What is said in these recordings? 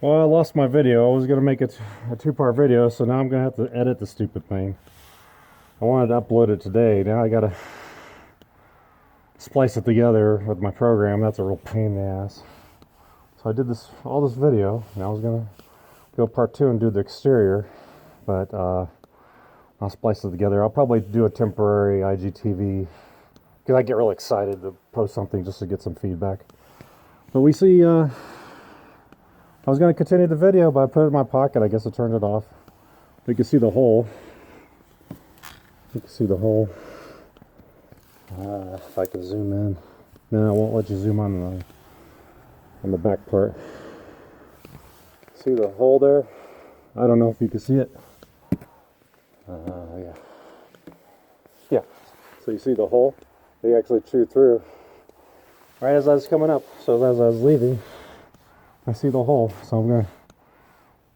Well, I lost my video. I was going to make it a two-part video, so now I'm going to have to edit the stupid thing. I wanted to upload it today. Now I got to splice it together with my program. That's a real pain in the ass. So I did all this video, and I was going to go part 2 and do the exterior, but I'll splice it together. I'll probably do a temporary IGTV, because I get really excited to post something just to get some feedback. But we see, I was going to continue the video, but I put it in my pocket. I guess I turned it off. You can see the hole. You can see the hole. If I can zoom in. No, it won't let you zoom on the back part. See the hole there? I don't know if you can see it. Yeah. Yeah. So you see the hole? They actually chewed through right as I was coming up. So as I was leaving, I see the hole. So I'm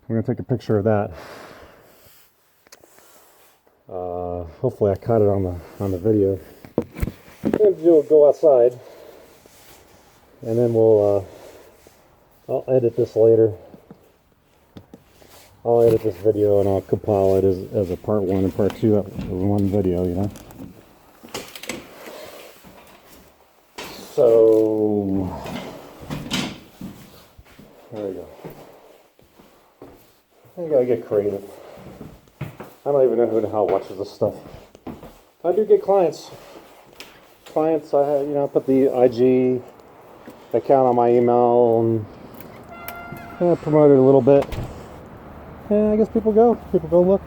gonna take a picture of that. Hopefully I caught it on the video. And we'll go outside, and then I'll edit this later. I'll edit this video and I'll compile it as a part 1 and part 2 of one video, you know. So there we go. You gotta get creative. I don't even know who the hell watches this stuff. I do get clients. I put the IG account on my email and promote it a little bit. And I guess people go look.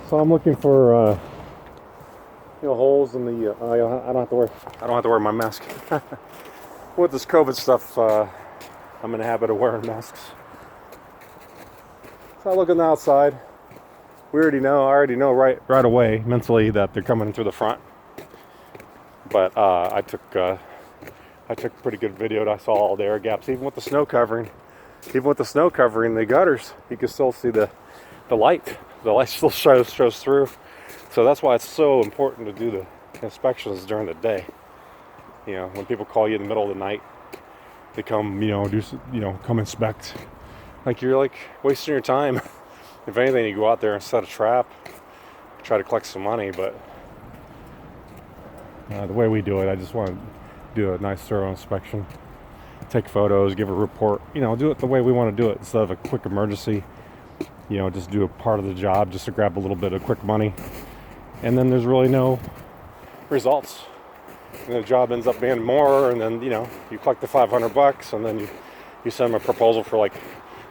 So I'm looking for holes in the. I don't have to wear my mask. With this COVID stuff, I'm in the habit of wearing masks. So I look on the outside. I already know right away mentally that they're coming through the front. But I took pretty good video. I saw all the air gaps, even with the snow covering. Even with the snow covering the gutters, you can still see the light. The light still shows through. So that's why it's so important to do the inspections during the day. You know, when people call you in the middle of the night, they come, come inspect. Like, you're like wasting your time. If anything, you go out there and set a trap, try to collect some money. But the way we do it, I just want to do a nice thorough inspection, take photos, give a report, do it the way we want to do it instead of a quick emergency, just do a part of the job just to grab a little bit of quick money, and then there's really no results, and the job ends up being more, and then you collect the $500 and then you send them a proposal for like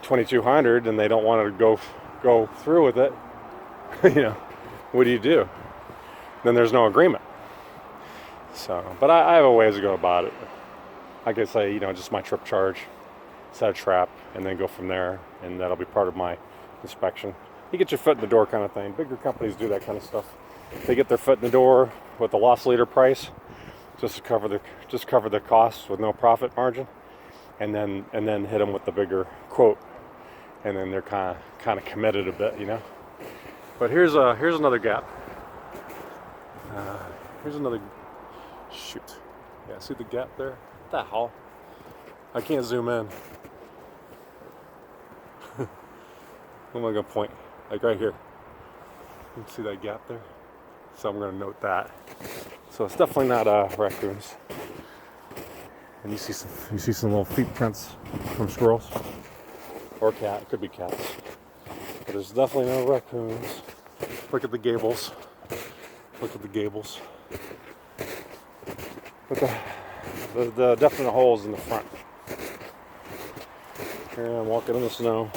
$2,200 and they don't want to go through with it. What do? Then there's no agreement. So, but I have a ways to go about it. I could say, just my trip charge, set a trap, and then go from there, and that'll be part of my inspection. You get your foot in the door kind of thing. Bigger companies do that kind of stuff. They get their foot in the door with the loss leader price, just to cover the costs with no profit margin, and then hit them with the bigger quote, and then they're kind of committed a bit, But here's another gap. Here's another. Shoot. Yeah, see the gap there? What the hell? I can't zoom in. Where am I going to point? Like right here. You can see that gap there? So I'm going to note that. So it's definitely not raccoons. And you see some little feet prints from squirrels. Or cat. It could be cats. But there's definitely no raccoons. Look at the gables. Look at the gables. But the definite holes in the front. Here I'm walking in the snow.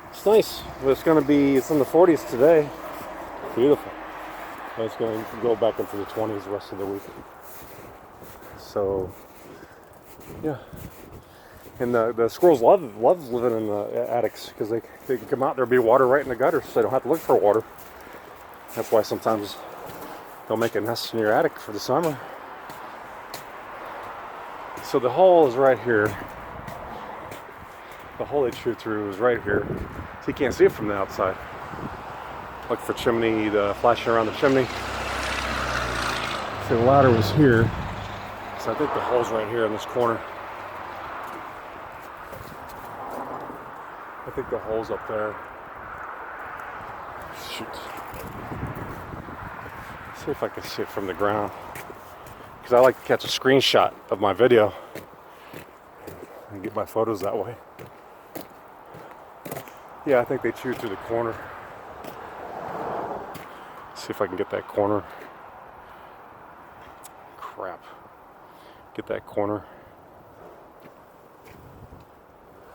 It's nice, but it's in the 40s today. Beautiful. And it's going to go back into the 20s the rest of the week. So, yeah. And the squirrels love living in the attics because they can come out, there'll be water right in the gutters, so they don't have to look for water. That's why sometimes they'll make a nest in your attic for the summer. So the hole is right here. The hole they chewed through is right here. So you can't see it from the outside. Look for chimney, the flashing around the chimney. So the ladder was here. So I think the hole's right here in this corner. I think the hole's up there. Shoot. See if I can see it from the ground. Because I like to catch a screenshot of my video and get my photos that way. Yeah, I think they chewed through the corner. See if I can get that corner. Crap. Get that corner.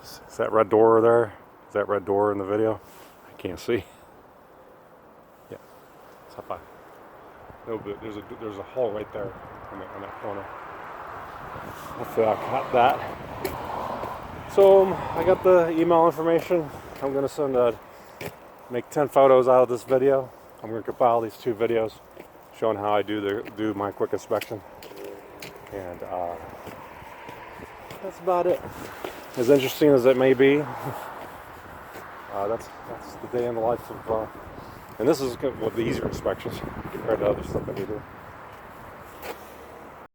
Is that red door there? Is that red door in the video? I can't see. Yeah, it's up high. No, but there's a hole right there on that corner. Hopefully I caught that. So I got the email information. I'm gonna make 10 photos out of this video. I'm gonna compile these 2 videos showing how I do my quick inspection, and that's about it. As interesting as it may be, that's the day in the life of, and this is one of the easier inspections compared to other stuff that we do.